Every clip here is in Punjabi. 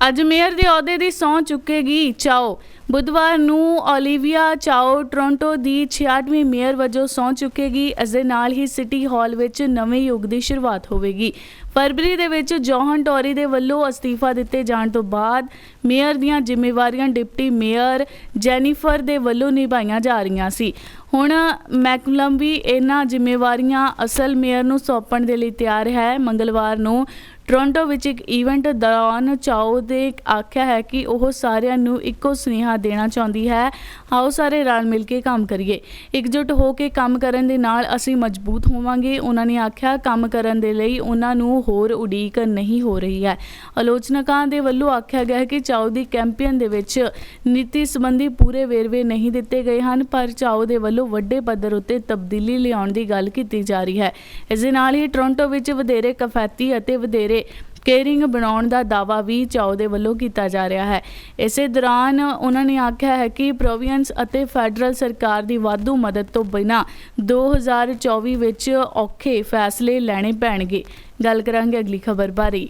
ਅੱਜ ਮੇਅਰ ਦੇ ਅਹੁਦੇ ਦੀ ਸਹੁੰ ਚੁੱਕੇਗੀ ਚਾਓ। ਬੁੱਧਵਾਰ ਨੂੰ ਓਲੀਵੀਆ ਚਾਓ ਟੋਰਾਂਟੋ ਦੀ 66ਵੀਂ ਮੇਅਰ ਵਜੋਂ ਸਹੁੰ ਚੁੱਕੇਗੀ। ਇਸ ਦੇ ਨਾਲ ਹੀ ਸਿਟੀ ਹਾਲ ਵਿੱਚ ਨਵੇਂ ਯੁੱਗ ਦੀ ਸ਼ੁਰੂਆਤ ਹੋਵੇਗੀ। ਫਰਵਰੀ ਦੇ ਵਿੱਚ ਜੋਹਨ ਟੋਰੀ ਦੇ ਵੱਲੋਂ ਅਸਤੀਫਾ ਦਿੱਤੇ ਜਾਣ ਤੋਂ ਬਾਅਦ ਮੇਅਰ ਦੀਆਂ ਜ਼ਿੰਮੇਵਾਰੀਆਂ ਡਿਪਟੀ ਮੇਅਰ ਜੈਨੀਫਰ ਦੇ ਵੱਲੋਂ ਨਿਭਾਈਆਂ ਜਾ ਰਹੀਆਂ ਸੀ। ਹੁਣ ਮੈਕਲਮ ਵੀ ਇਹਨਾਂ ਜ਼ਿੰਮੇਵਾਰੀਆਂ ਅਸਲ ਮੇਅਰ ਨੂੰ ਸੌਂਪਣ ਦੇ ਲਈ ਤਿਆਰ ਹੈ। ਮੰਗਲਵਾਰ ਨੂੰ ਟੋਰਾਂਟੋ ਵਿੱਚ ਇੱਕ ਈਵੈਂਟ ਦੌਰਾਨ ਚਾਓ ਨੇ ਆਖਿਆ ਹੈ ਕਿ ਉਹ ਸਾਰਿਆਂ ਨੂੰ ਇੱਕੋ ਸੁਨੇਹਾ ਦੇਣਾ ਚਾਹੁੰਦੀ ਹੈ, ਆਓ ਸਾਰੇ ਰਲ ਮਿਲ ਕੇ ਕੰਮ ਕਰੀਏ, ਇਕਜੁੱਟ ਹੋ ਕੇ ਕੰਮ ਕਰਨ ਦੇ ਨਾਲ ਅਸੀਂ ਮਜ਼ਬੂਤ ਹੋਵਾਂਗੇ। ਉਹਨਾਂ ਨੇ ਆਖਿਆ ਕੰਮ ਕਰਨ ਦੇ ਲਈ ਉਹਨਾਂ ਨੂੰ ਹੋਰ ਉਡੀਕ ਨਹੀਂ ਹੋ ਰਹੀ ਹੈ। ਆਲੋਚਕਾਂ ਦੇ ਵੱਲੋਂ ਆਖਿਆ ਗਿਆ ਹੈ ਕਿ ਚਾਓ ਦੀ ਕੈਂਪੇਨ ਦੇ ਵਿੱਚ ਨੀਤੀ ਸੰਬੰਧੀ ਪੂਰੇ ਵੇਰਵੇ ਨਹੀਂ ਦਿੱਤੇ ਗਏ ਹਨ, ਪਰ ਚਾਓ ਦੇ ਵੱਲੋਂ ਵੱਡੇ ਪੱਧਰ ਉੱਤੇ ਤਬਦੀਲੀ ਲਿਆਉਣ ਦੀ ਗੱਲ ਕੀਤੀ ਜਾ ਰਹੀ ਹੈ। ਇਸ ਦੇ ਨਾਲ ਹੀ ਟੋਰਾਂਟੋ ਵਿੱਚ ਵਧੇਰੇ ਕਫੈਤੀ ਅਤੇ ਵਧੇਰੇ ਕੇਅਰਿੰਗ ਬਣਾਉਣ ਦਾ ਦਾਅਵਾ ਵੀ ਚਾਓ ਦੇ ਵੱਲੋਂ ਕੀਤਾ ਜਾ ਰਿਹਾ ਹੈ। ਇਸੇ ਦੌਰਾਨ ਉਹਨਾਂ ਨੇ ਆਖਿਆ ਹੈ ਕਿ ਪ੍ਰੋਵਿੰਸ ਅਤੇ ਫੈਡਰਲ ਸਰਕਾਰ ਦੀ ਵਾਧੂ ਮਦਦ ਤੋਂ ਬਿਨਾਂ 2024 ਵਿੱਚ ਔਖੇ ਫੈਸਲੇ ਲੈਣੇ ਪੈਣਗੇ। ਗੱਲ ਕਰਾਂਗੇ ਅਗਲੀ ਖਬਰ ਬਾਰੇ।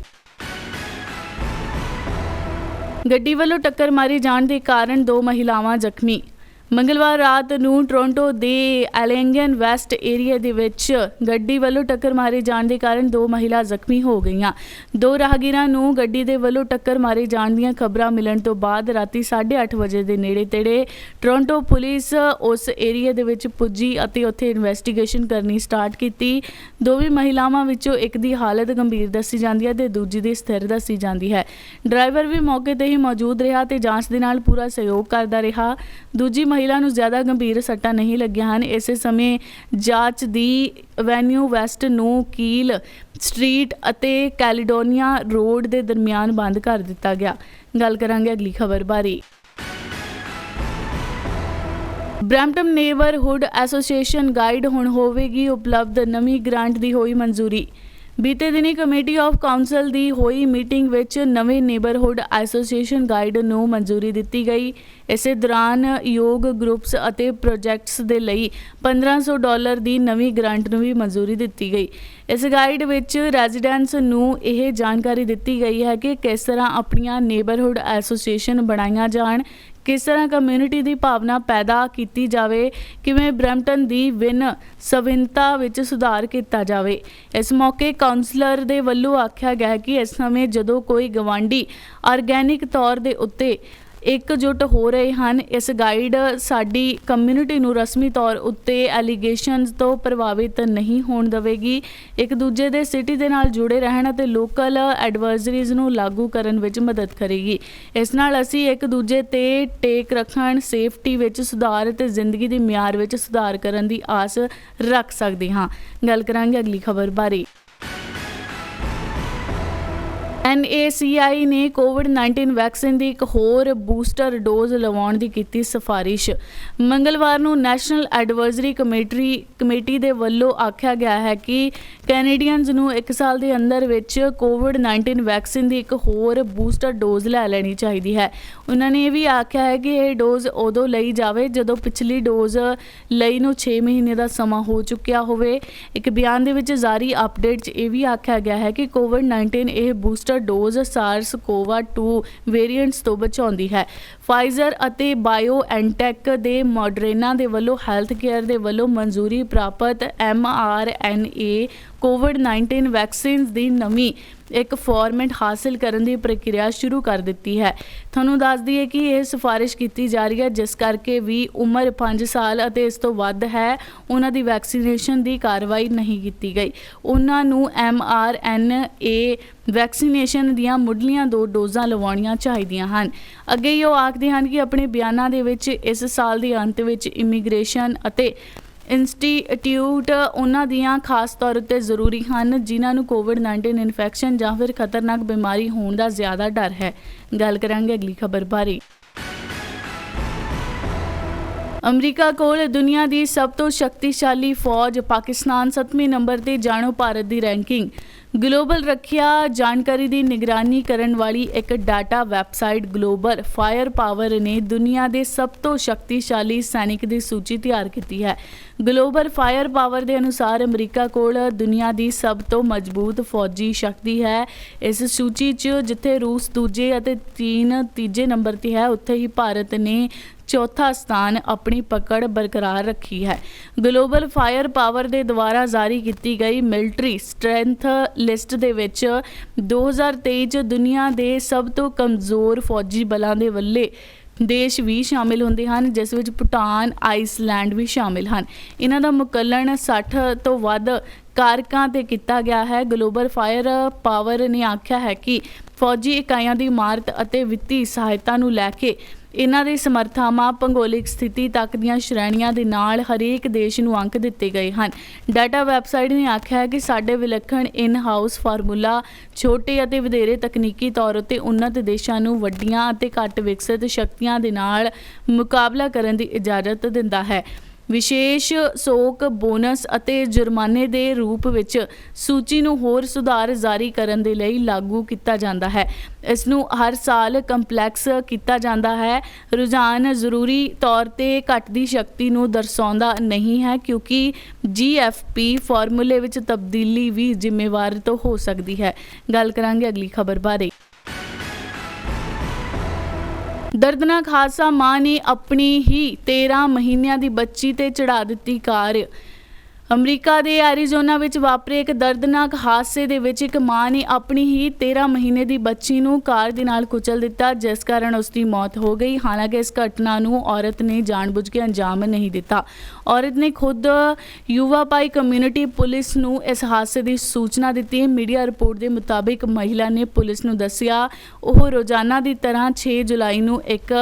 ਗੱਡੀ ਵੱਲੋਂ ਟੱਕਰ ਮਾਰੀ ਜਾਣ ਦੇ ਕਾਰਨ 2 ਮਹਿਲਾਵਾਂ ਜ਼ਖਮੀ। ਮੰਗਲਵਾਰ ਰਾਤ ਨੂੰ ਟੋਰਾਂਟੋ ਦੇ ਐਲੇਂਗਨ ਵੈਸਟ ਏਰੀਆ ਦੇ ਵਿੱਚ ਗੱਡੀ ਵੱਲੋਂ ਟੱਕਰ ਮਾਰੇ ਜਾਣ ਦੇ ਕਾਰਨ 2 ਮਹਿਲਾ ਜ਼ਖਮੀ ਹੋ ਗਈਆਂ। 2 ਰਾਹਗੀਰਾਂ ਨੂੰ ਗੱਡੀ ਦੇ ਵੱਲੋਂ ਟੱਕਰ ਮਾਰੇ ਜਾਣ ਦੀਆਂ ਖਬਰਾਂ ਮਿਲਣ ਤੋਂ ਬਾਅਦ ਰਾਤੀ 8:30 ਵਜੇ ਦੇ ਨੇੜੇ-ਤੇੜੇ ਟੋਰਾਂਟੋ ਪੁਲਿਸ ਉਸ ਏਰੀਆ ਦੇ ਵਿੱਚ ਪੁੱਜੀ ਅਤੇ ਉੱਥੇ ਇਨਵੈਸਟੀਗੇਸ਼ਨ ਕਰਨੀ ਸਟਾਰਟ ਕੀਤੀ। ਦੋਵੇਂ ਮਹਿਲਾਵਾਂ ਵਿੱਚੋਂ ਇੱਕ ਦੀ ਹਾਲਤ ਗੰਭੀਰ ਦੱਸੀ ਜਾਂਦੀ ਹੈ ਤੇ ਦੂਜੀ ਦੀ ਸਥਿਰ ਦੱਸੀ ਜਾਂਦੀ ਹੈ। ਡਰਾਈਵਰ ਵੀ ਮੌਕੇ ਤੇ ਹੀ ਮੌਜੂਦ ਰਿਹਾ ਤੇ ਜਾਂਚ ਦੇ ਨਾਲ ਪੂਰਾ ਸਹਿਯੋਗ ਕਰਦਾ ਰਿਹਾ। ਦੂਜੀ ਮਹਿਲਾ ਨੂੰ ਜ਼ਿਆਦਾ ਗੰਭੀਰ ਸੱਟਾਂ ਨਹੀਂ ਲੱਗੀਆਂ ਹਨ। ਇਸੇ ਸਮੇਂ ਜਾਂਚ ਦੀ ਐਵੇਨਿਊ ਵੈਸਟ ਨੂੰ ਕੀਲ ਸਟਰੀਟ ਅਤੇ ਕੈਲੀਡੋਨੀਆ ਰੋਡ ਦੇ ਦਰਮਿਆਨ ਬੰਦ ਕਰ ਦਿੱਤਾ ਗਿਆ। ਗੱਲ ਕਰਾਂਗੇ ਅਗਲੀ ਖਬਰ ਬਾਰੇ। ਬਰੈਂਪਟਨ ਨੇਬਰਹੁੱਡ ਐਸੋਸੀਏਸ਼ਨ ਗਾਈਡ ਹੁਣ ਹੋਵੇਗੀ ਉਪਲਬਧ। ਨਵੀਂ ਗ੍ਰਾਂਟ ਦੀ ਹੋਈ ਮਨਜ਼ੂਰੀ। ਬੀਤੇ ਦਿਨੀ ਕਮੇਟੀ ਆਫ ਕਾਉਂਸਲ ਦੀ ਹੋਈ ਮੀਟਿੰਗ ਵਿੱਚ ਨਵੇਂ ਨੇਬਰਹੁੱਡ ਐਸੋਸੀਏਸ਼ਨ ਗਾਈਡ ਨੂੰ ਮਨਜ਼ੂਰੀ ਦਿੱਤੀ ਗਈ। ਇਸੇ ਦੌਰਾਨ ਯੋਗ ਗਰੁੱਪਸ ਅਤੇ ਪ੍ਰੋਜੈਕਟਸ ਦੇ ਲਈ $1500 ਦੀ ਨਵੀਂ ਗ੍ਰਾਂਟ ਨੂੰ ਵੀ ਮਨਜ਼ੂਰੀ ਦਿੱਤੀ ਗਈ। ਇਸ ਗਾਈਡ ਵਿੱਚ ਰੈਜ਼ੀਡੈਂਟਸ ਨੂੰ ਇਹ ਜਾਣਕਾਰੀ ਦਿੱਤੀ ਗਈ ਹੈ ਕਿ ਕਿਸ ਤਰ੍ਹਾਂ ਆਪਣੀਆਂ ਨੇਬਰਹੁੱਡ ਐਸੋਸੀਏਸ਼ਨ ਬਣਾਈਆਂ ਜਾਣ, ਕਿਸ ਤਰ੍ਹਾਂ ਕਮਿਊਨਿਟੀ ਦੀ ਭਾਵਨਾ ਪੈਦਾ ਕੀਤੀ ਜਾਵੇ, ਕਿਵੇਂ ਬਰੈਂਪਟਨ ਦੀ ਵਿਭਿੰਨਤਾ ਵਿੱਚ ਸੁਧਾਰ ਕੀਤਾ ਜਾਵੇ। ਇਸ ਮੌਕੇ ਕਾਉਂਸਲਰ ਦੇ ਵੱਲੋਂ ਆਖਿਆ ਗਿਆ ਕਿ ਇਸ ਸਮੇਂ ਜਦੋਂ ਕੋਈ ਗਵਾਂਢੀ ਆਰਗੈਨਿਕ ਤੌਰ ਦੇ ਉੱਤੇ ਇਕਜੁੱਟ ਹੋ ਰਹੇ ਹਨ, ਇਸ ਗਾਈਡ ਸਾਡੀ ਕਮਿਊਨਿਟੀ ਨੂੰ ਰਸਮੀ ਤੌਰ ਉੱਤੇ ਐਲੀਗੇਸ਼ਨਸ ਤੋਂ ਪ੍ਰਭਾਵਿਤ ਨਹੀਂ ਹੋਣ ਦੇਵੇਗੀ, ਇੱਕ ਦੂਜੇ ਦੇ ਸਿਟੀ ਦੇ ਨਾਲ ਜੁੜੇ ਰਹਿਣ ਅਤੇ ਲੋਕਲ ਐਡਵਾਈਜ਼ਰੀਜ਼ ਨੂੰ ਲਾਗੂ ਕਰਨ ਵਿੱਚ ਮਦਦ ਕਰੇਗੀ। ਇਸ ਨਾਲ ਅਸੀਂ ਇੱਕ ਦੂਜੇ ਤੇ ਟੇਕ ਰੱਖਣ, ਸੇਫਟੀ ਵਿੱਚ ਸੁਧਾਰ ਅਤੇ ਜ਼ਿੰਦਗੀ ਦੀ ਮਿਆਰ ਵਿੱਚ ਸੁਧਾਰ ਕਰਨ ਦੀ ਆਸ ਰੱਖ ਸਕਦੇ ਹਾਂ। ਗੱਲ ਕਰਾਂਗੇ ਅਗਲੀ ਖਬਰ ਬਾਰੇ। NACI ਨੇ ਕੋਵਿਡ-19 ਵੈਕਸੀਨ ਦੀ ਇੱਕ ਹੋਰ ਬੂਸਟਰ ਡੋਜ਼ ਲਵਾਉਣ ਦੀ ਕੀਤੀ ਸਿਫਾਰਿਸ਼। ਮੰਗਲਵਾਰ ਨੂੰ ਨੈਸ਼ਨਲ ਐਡਵਾਈਜ਼ਰੀ ਕਮੇਟੀ ਦੇ ਵੱਲੋਂ ਆਖਿਆ ਗਿਆ ਹੈ ਕਿ ਕੈਨੇਡੀਅਨਜ਼ ਨੂੰ 1 ਸਾਲ ਦੇ ਅੰਦਰ ਵਿੱਚ ਕੋਵਿਡ-19 ਵੈਕਸੀਨ ਦੀ ਇੱਕ ਹੋਰ ਬੂਸਟਰ ਡੋਜ਼ ਲੈ ਲੈਣੀ ਚਾਹੀਦੀ ਹੈ। ਉਹਨਾਂ ਨੇ ਇਹ ਵੀ ਆਖਿਆ ਹੈ ਕਿ ਇਹ ਡੋਜ਼ ਉਦੋਂ ਲਈ ਜਾਵੇ ਜਦੋਂ ਪਿਛਲੀ ਡੋਜ਼ ਲਈ ਨੂੰ 6 ਮਹੀਨੇ ਦਾ ਸਮਾਂ ਹੋ ਚੁੱਕਿਆ ਹੋਵੇ। ਇੱਕ ਬਿਆਨ ਦੇ ਵਿੱਚ ਜਾਰੀ ਅਪਡੇਟ 'ਚ ਇਹ ਵੀ ਆਖਿਆ ਗਿਆ ਹੈ ਕਿ ਕੋਵਿਡ-19 ਇਹ ਬੂਸਟਰ ਡੋਜ਼ SARS-CoV-2 ਵੇਰੀਐਂਟਸ ਤੋਂ ਬਚਾਉਂਦੀ ਹੈ। ਫਾਈਜ਼ਰ ਅਤੇ ਬਾਇਓਐਨਟੈਕ ਦੇ ਮੋਡਰਨਾ ਦੇ ਵੱਲੋਂ ਹੈਲਥ ਕੇਅਰ ਦੇ ਵੱਲੋਂ ਮਨਜ਼ੂਰੀ ਪ੍ਰਾਪਤ mRNA ਕੋਵਿਡ-19 ਵੈਕਸੀਨਸ ਦੀ ਨਵੀਂ ਇੱਕ ਫਾਰਮੈਟ ਹਾਸਲ ਕਰਨ ਦੀ ਪ੍ਰਕਿਰਿਆ ਸ਼ੁਰੂ ਕਰ ਦਿੱਤੀ ਹੈ। ਤੁਹਾਨੂੰ ਦੱਸ ਦਈਏ ਕਿ ਇਹ ਸਿਫਾਰਿਸ਼ ਕੀਤੀ ਜਾ ਰਹੀ ਹੈ ਜਿਸ ਕਰਕੇ ਵੀ ਉਮਰ 5 ਸਾਲ ਅਤੇ ਇਸ ਤੋਂ ਵੱਧ ਹੈ, ਉਹਨਾਂ ਦੀ ਵੈਕਸੀਨੇਸ਼ਨ ਦੀ ਕਾਰਵਾਈ ਨਹੀਂ ਕੀਤੀ ਗਈ। ਉਹਨਾਂ ਨੂੰ mRNA ਵੈਕਸੀਨੇਸ਼ਨ ਦੀਆਂ ਮੁੱਢਲੀਆਂ 2 ਡੋਜ਼ਾਂ ਲਵਾਉਣੀਆਂ ਚਾਹੀਦੀਆਂ ਹਨ। ਅੱਗੇ ਹੀ ਉਹ ਆਖਦੇ ਹਨ ਕਿ ਆਪਣੇ ਬਿਆਨਾਂ ਦੇ ਵਿੱਚ ਇਸ ਸਾਲ ਦੇ ਅੰਤ ਵਿੱਚ ਇਮੀਗ੍ਰੇਸ਼ਨ ਅਤੇ ਇੰਸਟੀਟਿਊਟ ਉਹਨਾਂ ਦੀਆਂ ਖਾਸ ਤੌਰ ਉੱਤੇ ਜ਼ਰੂਰੀ ਹਨ ਜਿਨ੍ਹਾਂ ਨੂੰ ਕੋਵਿਡ-19 ਇਨਫੈਕਸ਼ਨ ਜਾਂ ਫਿਰ ਖਤਰਨਾਕ ਬਿਮਾਰੀ ਹੋਣ ਦਾ ਜ਼ਿਆਦਾ ਡਰ ਹੈ। ਗੱਲ ਕਰਾਂਗੇ ਅਗਲੀ ਖਬਰ ਬਾਰੇ। ਅਮਰੀਕਾ ਕੋਲ ਦੁਨੀਆ ਦੀ ਸਭ ਤੋਂ ਸ਼ਕਤੀਸ਼ਾਲੀ ਫੌਜ, ਪਾਕਿਸਤਾਨ 7ਵੇਂ ਨੰਬਰ ਤੇ। ਜਾਣੋ ਭਾਰਤ ਦੀ ਰੈਂਕਿੰਗ। ਗਲੋਬਲ ਰੱਖਿਆ ਜਾਣਕਾਰੀ ਦੀ ਨਿਗਰਾਨੀ ਕਰਨ ਵਾਲੀ ਇੱਕ data website global fire power ਨੇ ਦੁਨੀਆ ਦੇ ਸਭ ਤੋਂ ਸ਼ਕਤੀਸ਼ਾਲੀ ਸੈਨਿਕ ਦੀ ਸੂਚੀ ਤਿਆਰ ਕੀਤੀ ਹੈ। ਗਲੋਬਲ ਫਾਇਰ ਪਾਵਰ ਦੇ ਅਨੁਸਾਰ ਅਮਰੀਕਾ ਕੋਲ ਦੁਨੀਆ ਦੀ ਸਭ ਤੋਂ ਮਜ਼ਬੂਤ ਫੌਜੀ ਸ਼ਕਤੀ ਹੈ। ਇਸ ਸੂਚੀ 'ਚ ਜਿੱਥੇ ਰੂਸ ਦੂਜੇ ਅਤੇ ਚੀਨ ਤੀਜੇ ਨੰਬਰ 'ਤੇ ਹੈ, ਉੱਥੇ ਹੀ ਭਾਰਤ ਨੇ ਚੌਥਾ ਸਥਾਨ ਆਪਣੀ ਪਕੜ ਬਰਕਰਾਰ ਰੱਖੀ ਹੈ। ਗਲੋਬਲ ਫਾਇਰ ਪਾਵਰ ਦੇ ਦੁਆਰਾ ਜਾਰੀ ਕੀਤੀ ਗਈ ਮਿਲਟਰੀ ਸਟਰੈਂਥ ਲਿਸਟ ਦੇ ਵਿੱਚ 2023 'ਚ ਦੁਨੀਆ ਦੇ ਸਭ ਤੋਂ ਕਮਜ਼ੋਰ ਫੌਜੀ ਬਲਾਂ ਦੇ ਵੱਲੇ ਦੇਸ਼ ਵੀ ਸ਼ਾਮਿਲ ਹੁੰਦੇ ਹਨ, ਜਿਸ ਵਿੱਚ ਭੂਟਾਨ, ਆਈਸਲੈਂਡ ਵੀ ਸ਼ਾਮਿਲ ਹਨ। ਇਹਨਾਂ ਦਾ ਮੁਕੱਲਣ 60 ਤੋਂ ਵੱਧ ਕਾਰਕਾਂ ਤੇ ਕੀਤਾ ਗਿਆ ਹੈ। ਗਲੋਬਲ ਫਾਇਰ ਪਾਵਰ ਨੇ ਆਖਿਆ ਹੈ ਕਿ ਫੌਜੀ ਇਕਾਈਆਂ ਦੀ ਇਮਾਰਤ ਅਤੇ ਵਿੱਤੀ ਸਹਾਇਤਾ ਨੂੰ ਲੈ ਕੇ ਇਹਨਾਂ ਦੀ ਸਮਰੱਥਾਵਾਂ ਭੂਗੋਲਿਕ ਸਥਿਤੀ ਤੱਕ ਦੀਆਂ ਸ਼੍ਰੇਣੀਆਂ ਦੇ ਨਾਲ ਹਰੇਕ ਦੇਸ਼ ਨੂੰ ਅੰਕ ਦਿੱਤੇ ਗਏ ਹਨ। ਡਾਟਾ ਵੈਬਸਾਈਟ ਨੇ ਆਖਿਆ ਹੈ ਕਿ ਸਾਡੇ ਵਿਲੱਖਣ ਇਨ ਹਾਊਸ ਫਾਰਮੂਲਾ ਛੋਟੇ ਅਤੇ ਵਧੇਰੇ ਤਕਨੀਕੀ ਤੌਰ ਉੱਤੇ ਉੱਨਤ ਦੇਸ਼ਾਂ ਨੂੰ ਵੱਡੀਆਂ ਅਤੇ ਘੱਟ ਵਿਕਸਿਤ ਸ਼ਕਤੀਆਂ ਦੇ ਨਾਲ ਮੁਕਾਬਲਾ ਕਰਨ ਦੀ ਇਜਾਜ਼ਤ ਦਿੰਦਾ ਹੈ। ਵਿਸ਼ੇਸ਼ ਸੋਕ ਬੋਨਸ ਅਤੇ ਜੁਰਮਾਨੇ ਦੇ ਰੂਪ ਵਿੱਚ ਸੂਚੀ ਨੂੰ ਹੋਰ ਸੁਧਾਰ ਜਾਰੀ ਕਰਨ ਦੇ ਲਈ ਲਾਗੂ ਕੀਤਾ ਜਾਂਦਾ ਹੈ। ਇਸ ਨੂੰ ਹਰ ਸਾਲ ਕੰਪਲੈਕਸ ਕੀਤਾ ਜਾਂਦਾ ਹੈ। ਰੁਝਾਨ ਜ਼ਰੂਰੀ ਤੌਰ ਤੇ ਘਟਦੀ ਸ਼ਕਤੀ ਨੂੰ ਦਰਸਾਉਂਦਾ ਨਹੀਂ ਹੈ, ਕਿਉਂਕਿ GFP ਫਾਰਮੂਲੇ ਵਿੱਚ ਤਬਦੀਲੀ ਵੀ ਜ਼ਿੰਮੇਵਾਰ ਤੋਂ ਹੋ ਸਕਦੀ ਹੈ। ਗੱਲ ਕਰਾਂਗੇ ਅਗਲੀ ਖਬਰ ਬਾਰੇ। ਦਰਦਨਾਕ ਹਾਦਸਾ, ਮਾਂ ਨੇ ਆਪਣੀ ਹੀ 13 ਮਹੀਨਿਆਂ ਦੀ ਬੱਚੀ ਤੇ ਚੜਾ ਦਿੱਤੀ ਕਾਰ। ਅਮਰੀਕਾ ਦੇ ਐਰੀਜ਼ੋਨਾ ਵਿੱਚ ਵਾਪਰੇ ਇੱਕ ਦਰਦਨਾਕ ਹਾਦਸੇ ਦੇ ਵਿੱਚ ਇੱਕ ਮਾਂ ਨੇ ਆਪਣੀ ਹੀ 13 ਮਹੀਨੇ ਦੀ ਬੱਚੀ ਨੂੰ ਕਾਰ ਦੇ ਨਾਲ ਕੁਚਲ ਦਿੱਤਾ, ਜਿਸ ਕਾਰਨ ਉਸ ਦੀ ਮੌਤ ਹੋ ਗਈ। ਹਾਲਾਂਕਿ ਇਸ ਘਟਨਾ ਨੂੰ ਔਰਤ ਨੇ ਜਾਣਬੁੱਝ ਕੇ ਅੰਜਾਮ ਨਹੀਂ ਦਿੱਤਾ। ਔਰਤ ਨੇ ਖੁਦ ਯੁਵਾਪਾਈ ਕਮਿਊਨਿਟੀ ਪੁਲਿਸ ਨੂੰ ਇਸ ਹਾਦਸੇ ਦੀ ਸੂਚਨਾ ਦਿੱਤੀ। ਮੀਡੀਆ ਰਿਪੋਰਟ ਦੇ ਮੁਤਾਬਿਕ ਮਹਿਲਾ ਨੇ ਪੁਲਿਸ ਨੂੰ ਦੱਸਿਆ ਉਹ ਰੋਜ਼ਾਨਾ ਦੀ ਤਰ੍ਹਾਂ 6 ਜੁਲਾਈ ਨੂੰ ਇੱਕ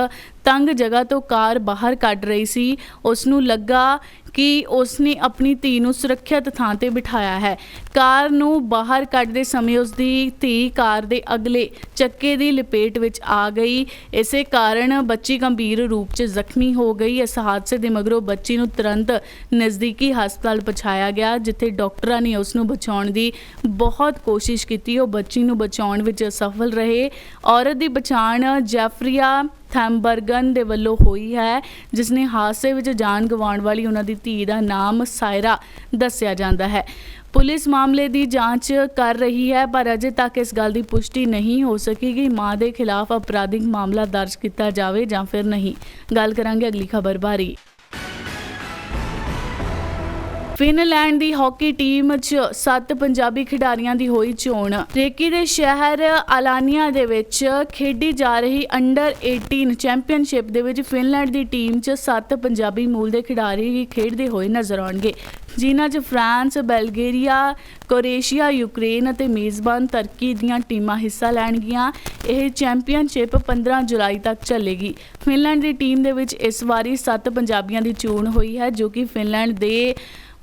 ਤੰਗ ਜਗ੍ਹਾ ਤੋਂ ਕਾਰ ਬਾਹਰ ਕੱਢ ਰਹੀ ਸੀ। ਉਸ ਨੂੰ ਲੱਗਾ ਕਿ ਉਸਨੇ ਆਪਣੀ ਧੀ ਨੂੰ ਸੁਰੱਖਿਅਤ ਥਾਂ ਤੇ ਬਿਠਾਇਆ ਹੈ। ਕਾਰ ਨੂੰ ਬਾਹਰ ਕੱਢਦੇ ਸਮੇਂ ਉਸ ਦੀ ਧੀ ਕਾਰ ਦੇ ਅਗਲੇ ਚੱਕੇ ਦੀ ਲਪੇਟ ਵਿੱਚ ਆ ਗਈ। ਇਸੇ ਕਾਰਨ ਬੱਚੀ ਗੰਭੀਰ ਰੂਪ 'ਚ ਜ਼ਖਮੀ ਹੋ ਗਈ। ਇਸ ਹਾਦਸੇ ਦੇ ਮਗਰੋਂ ਬੱਚੀ ਨੂੰ ਤੁਰੰਤ ਨਜ਼ਦੀਕੀ ਹਸਪਤਾਲ ਪਹੁੰਚਾਇਆ ਗਿਆ, ਜਿੱਥੇ ਡਾਕਟਰਾਂ ਨੇ ਉਸ ਨੂੰ ਬਚਾਉਣ ਦੀ ਬਹੁਤ ਕੋਸ਼ਿਸ਼ ਕੀਤੀ। ਉਹ ਬੱਚੀ ਨੂੰ ਬਚਾਉਣ ਵਿੱਚ ਅਸਫਲ ਰਹੇ। ਔਰਤ ਦੀ ਪਛਾਣ ਜੈਫਰੀਆ ਥੈਮਬਰਗਨ ਦੇ ਵੱਲੋਂ ਹੋਈ ਹੈ, ਜਿਸ ਨੇ ਹਾਦਸੇ ਵਿੱਚ ਜਾਨ ਗਵਾਉਣ ਵਾਲੀ ਉਹਨਾਂ ਦੀ ਧੀ ਦਾ ਨਾਮ ਸਾਇਰਾ ਦੱਸਿਆ ਜਾਂਦਾ ਹੈ। ਪੁਲਿਸ ਮਾਮਲੇ ਦੀ ਜਾਂਚ ਕਰ ਰਹੀ ਹੈ, ਪਰ ਅਜੇ ਤੱਕ ਇਸ ਗੱਲ ਦੀ ਪੁਸ਼ਟੀ ਨਹੀਂ ਹੋ ਸਕੀ ਕਿ ਮਾਂ ਦੇ ਖਿਲਾਫ ਅਪਰਾਧਿਕ ਮਾਮਲਾ ਦਰਜ ਕੀਤਾ ਜਾਵੇ ਜਾਂ ਫਿਰ ਨਹੀਂ। ਗੱਲ ਕਰਾਂਗੇ ਅਗਲੀ ਖਬਰ ਬਾਰੇ। ਫਿਨਲੈਂਡ ਦੀ ਹਾਕੀ ਟੀਮ 'ਚ 7 ਪੰਜਾਬੀ ਖਿਡਾਰੀਆਂ ਦੀ ਹੋਈ ਚੋਣ। ਰੇਕੀ ਦੇ ਸ਼ਹਿਰ ਅਲਾਨੀਆ ਦੇ ਵਿੱਚ ਖੇਡੀ ਜਾ ਰਹੀ ਅੰਡਰ 18 ਚੈਂਪੀਅਨਸ਼ਿਪ ਦੇ ਵਿੱਚ ਫਿਨਲੈਂਡ ਦੀ ਟੀਮ 'ਚ 7 ਪੰਜਾਬੀ ਮੂਲ ਦੇ ਖਿਡਾਰੀ ਖੇਡਦੇ ਹੋਏ ਨਜ਼ਰ ਆਉਣਗੇ, ਜਿਨ੍ਹਾਂ 'ਚ ਫਰਾਂਸ, ਬਲਗੇਰੀਆ, ਕੋਰੇਸ਼ੀਆ, ਯੂਕਰੇਨ ਅਤੇ ਮੇਜ਼ਬਾਨ ਤੁਰਕੀ ਦੀਆਂ ਟੀਮਾਂ ਹਿੱਸਾ ਲੈਣਗੀਆਂ। ਇਹ ਚੈਂਪੀਅਨਸ਼ਿਪ 15 ਜੁਲਾਈ ਤੱਕ ਚੱਲੇਗੀ। ਫਿਨਲੈਂਡ ਦੀ ਟੀਮ ਦੇ ਵਿੱਚ ਇਸ ਵਾਰੀ 7 ਪੰਜਾਬੀਆਂ ਦੀ ਚੋਣ ਹੋਈ ਹੈ, ਜੋ ਕਿ ਫਿਨਲੈਂਡ ਦੇ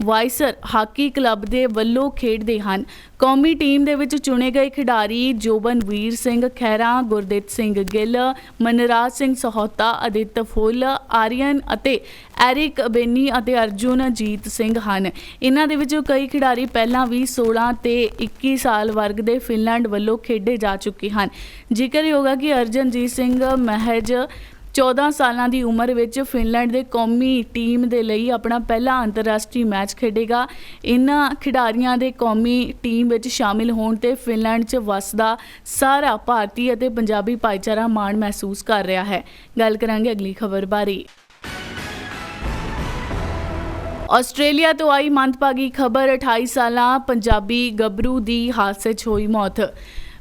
ਵਾਈਸਰ ਹਾਕੀ ਕਲੱਬ ਦੇ ਵੱਲੋਂ ਖੇਡਦੇ ਹਨ। ਕੌਮੀ ਟੀਮ ਦੇ ਵਿੱਚ ਚੁਣੇ ਗਏ ਖਿਡਾਰੀ ਜੋਬਨਵੀਰ ਸਿੰਘ ਖਹਿਰਾ, ਗੁਰਦਿੱਤ ਸਿੰਘ ਗਿੱਲ, ਮਨਰਾਜ ਸਿੰਘ ਸਹੋਤਾ, ਅਦਿੱਤ ਫੁੱਲ, ਆਰੀਅਨ ਅਤੇ ਐਰਿਕ ਬੇਨੀ ਅਤੇ ਅਰਜੁਨਜੀਤ ਸਿੰਘ ਹਨ। ਇਹਨਾਂ ਦੇ ਵਿੱਚੋਂ ਕਈ ਖਿਡਾਰੀ ਪਹਿਲਾਂ ਵੀ 16 ਤੇ 21 ਸਾਲ ਵਰਗ ਦੇ ਫਿਨਲੈਂਡ ਵੱਲੋਂ ਖੇਡੇ ਜਾ ਚੁੱਕੇ ਹਨ। ਜ਼ਿਕਰਯੋਗ ਹੈ ਕਿ ਅਰਜਨਜੀਤ ਸਿੰਘ ਮਹਿਜ 14 ਸਾਲਾਂ ਦੀ ਉਮਰ ਵਿੱਚ ਫਿਨਲੈਂਡ ਦੇ ਕੌਮੀ ਟੀਮ ਦੇ ਲਈ ਆਪਣਾ ਪਹਿਲਾ ਅੰਤਰਰਾਸ਼ਟਰੀ ਮੈਚ ਖੇਡੇਗਾ। ਇਹਨਾਂ ਖਿਡਾਰੀਆਂ ਦੇ ਕੌਮੀ ਟੀਮ ਵਿੱਚ ਸ਼ਾਮਿਲ ਹੋਣ ਤੇ ਫਿਨਲੈਂਡ 'ਚ ਵਸਦਾ ਸਾਰਾ ਭਾਰਤੀ ਅਤੇ ਪੰਜਾਬੀ ਭਾਈਚਾਰਾ ਮਾਣ ਮਹਿਸੂਸ ਕਰ ਰਿਹਾ ਹੈ। ਗੱਲ ਕਰਾਂਗੇ ਅਗਲੀ ਖਬਰ ਬਾਰੇ। ਆਸਟ੍ਰੇਲੀਆ ਤੋਂ ਆਈ ਮੰਦਭਾਗੀ ਖਬਰ, 28 ਸਾਲਾ ਪੰਜਾਬੀ ਗੱਭਰੂ ਦੀ ਹਾਦਸੇ 'ਚ ਹੋਈ ਮੌਤ।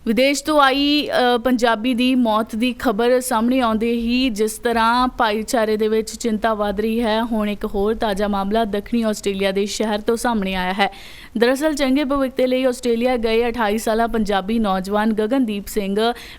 ਵਿਦੇਸ਼ ਤੋਂ ਆਈ ਪੰਜਾਬੀ ਦੀ ਮੌਤ ਦੀ ਖਬਰ ਸਾਹਮਣੇ ਆਉਂਦੇ ਹੀ ਜਿਸ ਤਰ੍ਹਾਂ ਭਾਈਚਾਰੇ ਦੇ ਵਿੱਚ ਚਿੰਤਾ ਵੱਧ ਰਹੀ ਹੈ, ਹੁਣ ਇੱਕ ਹੋਰ ਤਾਜ਼ਾ ਮਾਮਲਾ ਦੱਖਣੀ ਆਸਟ੍ਰੇਲੀਆ ਦੇ ਸ਼ਹਿਰ ਤੋਂ ਸਾਹਮਣੇ ਆਇਆ ਹੈ। ਦਰਅਸਲ ਚੰਗੇ ਭਵਿੱਖ ਦੇ ਲਈ ਆਸਟ੍ਰੇਲੀਆ ਗਏ 28 ਸਾਲਾ ਪੰਜਾਬੀ ਨੌਜਵਾਨ ਗਗਨਦੀਪ ਸਿੰਘ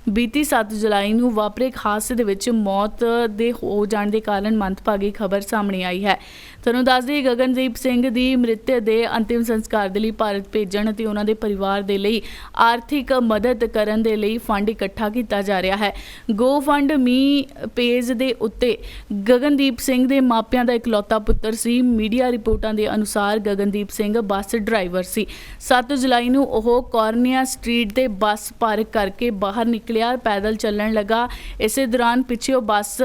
ਬੀਤੀ 7 ਜੁਲਾਈ ਨੂੰ ਵਾਪਰੇ ਇੱਕ ਹਾਦਸੇ ਦੇ ਵਿੱਚ ਮੌਤ ਦੇ ਹੋ ਜਾਣ ਦੇ ਕਾਰਨ ਮੰਦਭਾਗੀ ਖਬਰ ਸਾਹਮਣੇ ਆਈ ਹੈ। ਤੁਹਾਨੂੰ ਦੱਸ ਦਈਏ ਗਗਨਦੀਪ ਸਿੰਘ ਦੀ ਮ੍ਰਿਤਕ ਦੇ ਅੰਤਿਮ ਸੰਸਕਾਰ ਦੇ ਲਈ ਭਾਰਤ ਭੇਜਣ ਅਤੇ ਉਹਨਾਂ ਦੇ ਪਰਿਵਾਰ ਦੇ ਲਈ ਆਰਥਿਕ ਮਦਦ ਕਰਨ ਦੇ ਲਈ ਫੰਡ ਇਕੱਠਾ ਕੀਤਾ ਜਾ ਰਿਹਾ ਹੈ। GoFundMe ਪੇਜ ਦੇ ਉੱਤੇ ਗਗਨਦੀਪ ਸਿੰਘ ਦੇ ਮਾਪਿਆਂ ਦਾ ਇਕਲੌਤਾ ਪੁੱਤਰ ਸੀ। ਮੀਡੀਆ ਰਿਪੋਰਟਾਂ ਦੇ ਅਨੁਸਾਰ ਗਗਨਦੀਪ ਸਿੰਘ ਬੱਸ ਡਰਾਈਵਰ ਸੀ। 7 ਜੁਲਾਈ ਨੂੰ ਉਹ ਕੋਰਨੀਆ ਸਟਰੀਟ ਤੇ ਬੱਸ ਪਾਰਕ ਕਰਕੇ ਬਾਹਰ ਨਿਕਲਿਆ, ਪੈਦਲ ਚੱਲਣ ਲੱਗਾ। ਇਸੇ ਦੌਰਾਨ ਪਿੱਛੇੋਂ ਬੱਸ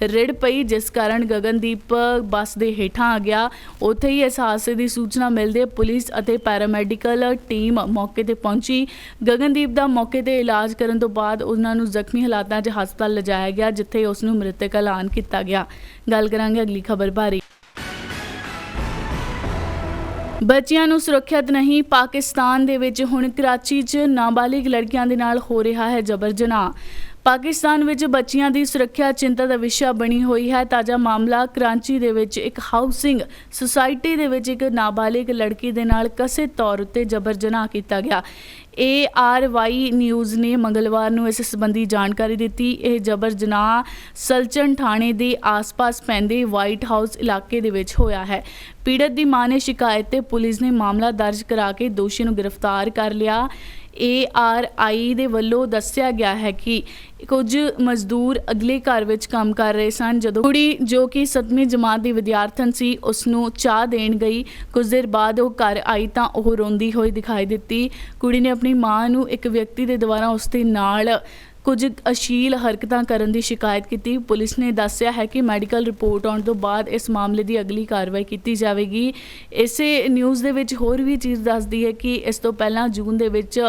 ਰਿੜ ਪਈ, ਜਿਸ ਕਾਰਨ ਗਗਨਦੀਪ ਬੱਸ ਦੇ ਹੇਠਾਂ ਆ ਗਿਆ। ਉੱਥੇ ਹੀ ਇਸ ਹਾਦਸੇ ਦੀ ਸੂਚਨਾ ਮਿਲਦੇ ਪੁਲਿਸ ਅਤੇ ਪੈਰਾਮੈਡੀਕਲ ਟੀਮ ਮੌਕੇ ਤੇ ਪਹੁੰਚੀ। ਗਗਨਦੀਪ ਦਾ ਮੌਕੇ ਤੇ ਇਲਾਜ ਕਰਨ ਤੋਂ ਬਾਅਦ ਉਹਨਾਂ ਨੂੰ ਜ਼ਖਮੀ ਹਾਲਾਤਾਂ 'ਚ ਹਸਪਤਾਲ ਲਿਜਾਇਆ ਗਿਆ, ਜਿੱਥੇ ਉਸ ਨੂੰ ਮ੍ਰਿਤਕ ਐਲਾਨ ਕੀਤਾ ਗਿਆ। ਗੱਲ ਕਰਾਂਗੇ ਅਗਲੀ ਖਬਰ ਬਾਰੇ। ਬੱਚਿਆਂ ਨੂੰ ਸੁਰੱਖਿਅਤ ਨਹੀਂ, ਪਾਕਿਸਤਾਨ ਦੇ ਵਿੱਚ ਹੁਣ ਕਰਾਚੀ 'ਚ ਨਾਬਾਲਿਗ ਲੜਕੀਆਂ ਦੇ ਨਾਲ ਹੋ ਰਿਹਾ ਹੈ ਜਬਰ ਜਨਾਹ। ਪਾਕਿਸਤਾਨ ਵਿੱਚ ਬੱਚਿਆਂ ਦੀ ਸੁਰੱਖਿਆ ਚਿੰਤਾ ਦਾ ਵਿਸ਼ਾ ਬਣੀ ਹੋਈ ਹੈ। ਤਾਜ਼ਾ ਮਾਮਲਾ ਕਰਾਚੀ ਦੇ ਵਿੱਚ ਇੱਕ ਹਾਊਸਿੰਗ ਸੁਸਾਇਟੀ ਦੇ ਵਿੱਚ ਇੱਕ ਨਾਬਾਲਿਗ ਲੜਕੀ ਦੇ ਨਾਲ ਕਥਿਤ ਤੌਰ ਉੱਤੇ ਜਬਰ ਜਨਾਹ ਕੀਤਾ ਗਿਆ। ARY ਨਿਊਜ਼ ਨੇ ਮੰਗਲਵਾਰ ਨੂੰ ਇਸ ਸੰਬੰਧੀ ਜਾਣਕਾਰੀ ਦਿੱਤੀ। ਇਹ ਜਬਰ ਜਨਾਹ ਸਲਚਨ ਥਾਣੇ ਦੇ ਆਸ-ਪਾਸ ਪੈਂਦੇ ਵਾਈਟ ਹਾਊਸ ਇਲਾਕੇ ਦੇ ਵਿੱਚ ਹੋਇਆ ਹੈ। ਪੀੜਤ ਦੀ ਮਾਂ ਨੇ ਸ਼ਿਕਾਇਤ ਤੇ ਪੁਲਿਸ ਨੇ ਮਾਮਲਾ ਦਰਜ ਕਰਾ ਕੇ ਦੋਸ਼ੀ ਨੂੰ ਗ੍ਰਿਫਤਾਰ ਕਰ ਲਿਆ। ARI ਦੇ ਵੱਲੋਂ ਦੱਸਿਆ ਗਿਆ ਹੈ ਕਿ ਕੁਝ ਮਜ਼ਦੂਰ ਅਗਲੇ ਘਰ ਵਿੱਚ ਕੰਮ ਕਰ ਰਹੇ ਸਨ। ਜਦੋਂ ਕੁੜੀ ਜੋ ਕਿ 7ਵੀਂ ਜਮਾਤ ਦੀ ਵਿਦਿਆਰਥਣ ਸੀ, ਉਸ ਨੂੰ ਚਾਹ ਦੇਣ ਗਈ। ਕੁਝ ਦੇਰ ਬਾਅਦ ਉਹ ਘਰ ਆਈ ਤਾਂ ਉਹ ਰੋਂਦੀ ਹੋਈ ਦਿਖਾਈ ਦਿੱਤੀ। ਕੁੜੀ ਨੇ ਆਪਣੀ ਮਾਂ ਨੂੰ ਇੱਕ ਵਿਅਕਤੀ ਦੇ ਦੁਆਰਾ ਉਸ ਦੇ ਨਾਲ ਕੁਝ ਅਸ਼ਲੀਲ ਹਰਕਤਾਂ ਕਰਨ ਦੀ ਸ਼ਿਕਾਇਤ ਕੀਤੀ। ਪੁਲਿਸ ਨੇ ਦੱਸਿਆ ਹੈ ਕਿ ਮੈਡੀਕਲ ਰਿਪੋਰਟ ਆਉਣ ਤੋਂ ਬਾਅਦ ਇਸ ਮਾਮਲੇ ਦੀ ਅਗਲੀ ਕਾਰਵਾਈ ਕੀਤੀ ਜਾਵੇਗੀ। ਇਸੇ ਨਿਊਜ਼ ਦੇ ਵਿੱਚ ਹੋਰ ਵੀ ਚੀਜ਼ ਦੱਸਦੀ ਹੈ ਕਿ ਇਸ ਤੋਂ ਪਹਿਲਾਂ ਜੂਨ ਦੇ ਵਿੱਚ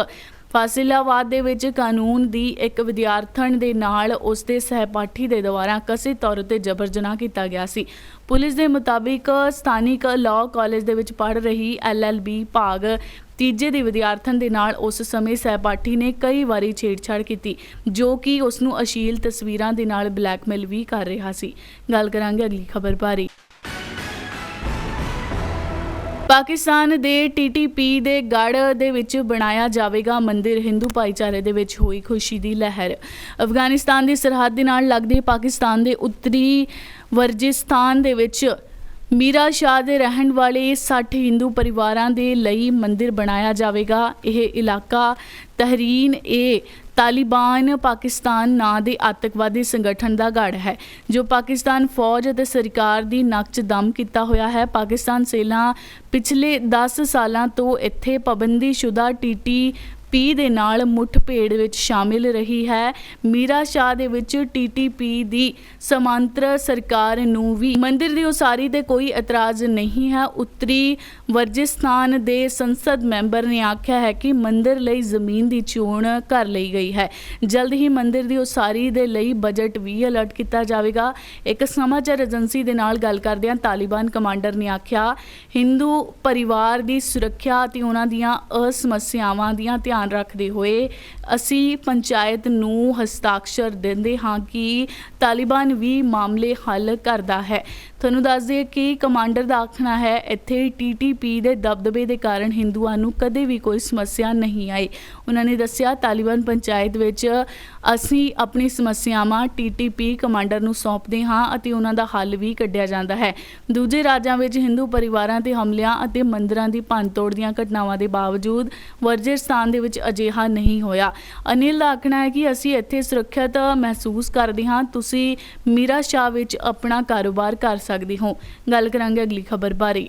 ਫਾਸਿਲਾਬਾਦ ਦੇ ਵਿੱਚ ਕਾਨੂੰਨ ਦੀ ਇੱਕ ਵਿਦਿਆਰਥਣ ਦੇ ਨਾਲ ਉਸ ਦੇ ਸਹਿਪਾਠੀ ਦੇ ਦੁਆਰਾ ਕਥਿਤ ਤੌਰ ਉੱਤੇ ਜਬਰ ਜਨਾਹ ਕੀਤਾ ਗਿਆ ਸੀ। ਪੁਲਿਸ ਦੇ ਮੁਤਾਬਿਕ ਸਥਾਨਿਕ ਲਾਅ ਕਾਲਜ ਦੇ ਵਿੱਚ ਪੜ੍ਹ ਰਹੀ LLB ਭਾਗ ਤੀਜੇ ਦੀ ਵਿਦਿਆਰਥਣ ਦੇ ਨਾਲ ਉਸ ਸਮੇਂ ਸਹਿਪਾਠੀ ਨੇ ਕਈ ਵਾਰੀ ਛੇੜਛਾੜ ਕੀਤੀ, ਜੋ ਕਿ ਉਸ ਨੂੰ ਅਸ਼ਲੀਲ ਤਸਵੀਰਾਂ ਦੇ ਨਾਲ ਬਲੈਕਮੇਲ ਵੀ ਕਰ ਰਿਹਾ ਸੀ। ਗੱਲ ਕਰਾਂਗੇ ਅਗਲੀ ਖਬਰ ਬਾਰੇ। ਪਾਕਿਸਤਾਨ ਦੇ TTP ਦੇ ਗੜ੍ਹ ਦੇ ਵਿੱਚ ਬਣਾਇਆ ਜਾਵੇਗਾ ਮੰਦਿਰ, ਹਿੰਦੂ ਭਾਈਚਾਰੇ ਦੇ ਵਿੱਚ ਹੋਈ ਖੁਸ਼ੀ ਦੀ ਲਹਿਰ। ਅਫਗਾਨਿਸਤਾਨ ਦੀ ਸਰਹੱਦ ਦੇ ਨਾਲ ਲੱਗਦੇ ਪਾਕਿਸਤਾਨ ਦੇ ਉੱਤਰੀ ਵਰਜਿਸਤਾਨ ਦੇ ਵਿੱਚ ਮੀਰਾ ਸ਼ਾਹ ਦੇ ਰਹਿਣ ਵਾਲੇ 60 ਹਿੰਦੂ ਪਰਿਵਾਰਾਂ ਦੇ ਲਈ ਮੰਦਿਰ ਬਣਾਇਆ ਜਾਵੇਗਾ। ਇਹ ਇਲਾਕਾ ਤਾਲਿਬਾਨ ਪਾਕਿਸਤਾਨ ਨਾਂ ਦੇ ਆਤੰਕਵਾਦੀ ਸੰਗਠਨ ਦਾ ਗੜ੍ਹ ਹੈ, ਜੋ ਪਾਕਿਸਤਾਨ ਫੌਜ ਅਤੇ ਸਰਕਾਰ ਦੀ ਨੱਕ 'ਚ ਦਮ ਕੀਤਾ ਹੋਇਆ ਹੈ। ਪਾਕਿਸਤਾਨ ਸੈਨਾ ਪਿਛਲੇ 10 ਸਾਲਾਂ ਤੋਂ ਇੱਥੇ ਪਾਬੰਦੀਸ਼ੁਦਾ TTP ਦੇ ਨਾਲ ਮੁੱਠਭੇੜ ਵਿੱਚ ਸ਼ਾਮਿਲ ਰਹੀ ਹੈ। ਮੀਰਾ ਸ਼ਾਹ ਦੇ ਵਿੱਚ TTP ਦੀ ਸਮਾਂਤਰ ਸਰਕਾਰ ਨੂੰ ਵੀ ਮੰਦਿਰ ਦੀ ਉਸਾਰੀ ਤੇ ਕੋਈ ਇਤਰਾਜ਼ ਨਹੀਂ ਹੈ। ਉੱਤਰੀ ਵਰਜਿਸਤਾਨ ਦੇ ਸੰਸਦ ਮੈਂਬਰ ਨੇ ਆਖਿਆ ਹੈ ਕਿ ਮੰਦਿਰ ਲਈ ਜ਼ਮੀਨ ਦੀ ਚੋਣ ਕਰ ਲਈ ਗਈ ਹੈ। ਜਲਦ ਹੀ ਮੰਦਿਰ ਦੀ ਉਸਾਰੀ ਦੇ ਲਈ ਬਜਟ ਵੀ ਅਲਰਟ ਕੀਤਾ ਜਾਵੇਗਾ। ਇੱਕ ਸਮਾਚਾਰ ਏਜੰਸੀ ਦੇ ਨਾਲ ਗੱਲ ਕਰਦਿਆਂ ਤਾਲਿਬਾਨ ਕਮਾਂਡਰ ਨੇ ਆਖਿਆ, ਹਿੰਦੂ ਪਰਿਵਾਰ ਦੀ ਸੁਰੱਖਿਆ ਅਤੇ ਉਹਨਾਂ ਦੀਆਂ ਸਮੱਸਿਆਵਾਂ ਦੀਆਂ ਧਿਆਨ ਰੱਖਦੇ ਹੋਏ ਅਸੀਂ ਪੰਚਾਇਤ ਨੂੰ ਹਸਤਾਖਰ ਦਿੰਦੇ ਹਾਂ ਕਿ ਤਾਲਿਬਾਨ ਵੀ ਮਾਮਲੇ ਹੱਲ ਕਰਦਾ ਹੈ। ਤੁਹਾਨੂੰ ਦੱਸ ਦਈਏ ਕਿ ਕਮਾਂਡਰ ਦਾ ਆਖਣਾ ਹੈ ਇੱਥੇ TTP ਦੇ ਦਬਦਬੇ ਦੇ ਕਾਰਨ ਹਿੰਦੂਆਂ ਨੂੰ ਕਦੇ ਵੀ ਕੋਈ ਸਮੱਸਿਆ ਨਹੀਂ ਆਈ। ਉਹਨਾਂ ਨੇ ਦੱਸਿਆ, ਤਾਲਿਬਾਨ ਪੰਚਾਇਤ ਵਿੱਚ ਅਸੀਂ ਆਪਣੀ ਸਮੱਸਿਆਵਾਂ TTP ਕਮਾਂਡਰ ਨੂੰ ਸੌਂਪਦੇ ਹਾਂ ਅਤੇ ਉਹਨਾਂ ਦਾ ਹੱਲ ਵੀ ਕੱਢਿਆ ਜਾਂਦਾ ਹੈ। ਦੂਜੇ ਰਾਜਾਂ ਵਿੱਚ ਹਿੰਦੂ ਪਰਿਵਾਰਾਂ ਤੇ ਹਮਲਿਆਂ ਅਤੇ ਮੰਦਿਰਾਂ ਦੀ ਭੰਨਤੋੜ ਦੀਆਂ ਘਟਨਾਵਾਂ ਦੇ ਬਾਵਜੂਦ ਵਰਜਿਸਤਾਨ ਦੇ ਵਿੱਚ ਅਜਿਹਾ ਨਹੀਂ ਹੋਇਆ। ਅਨਿਲ ਦਾ ਆਖਣਾ ਹੈ ਕਿ ਅਸੀਂ ਇੱਥੇ ਸੁਰੱਖਿਅਤ ਮਹਿਸੂਸ ਕਰਦੇ ਹਾਂ। ਤੁਸੀਂ ਮੀਰਾ ਸ਼ਾਹ ਵਿੱਚ ਆਪਣਾ ਕਾਰੋਬਾਰ ਕਰ ਸਕਦੇ ਹੋ। ਗੱਲ ਕਰਾਂਗੇ ਅਗਲੀ ਖਬਰ ਬਾਰੇ।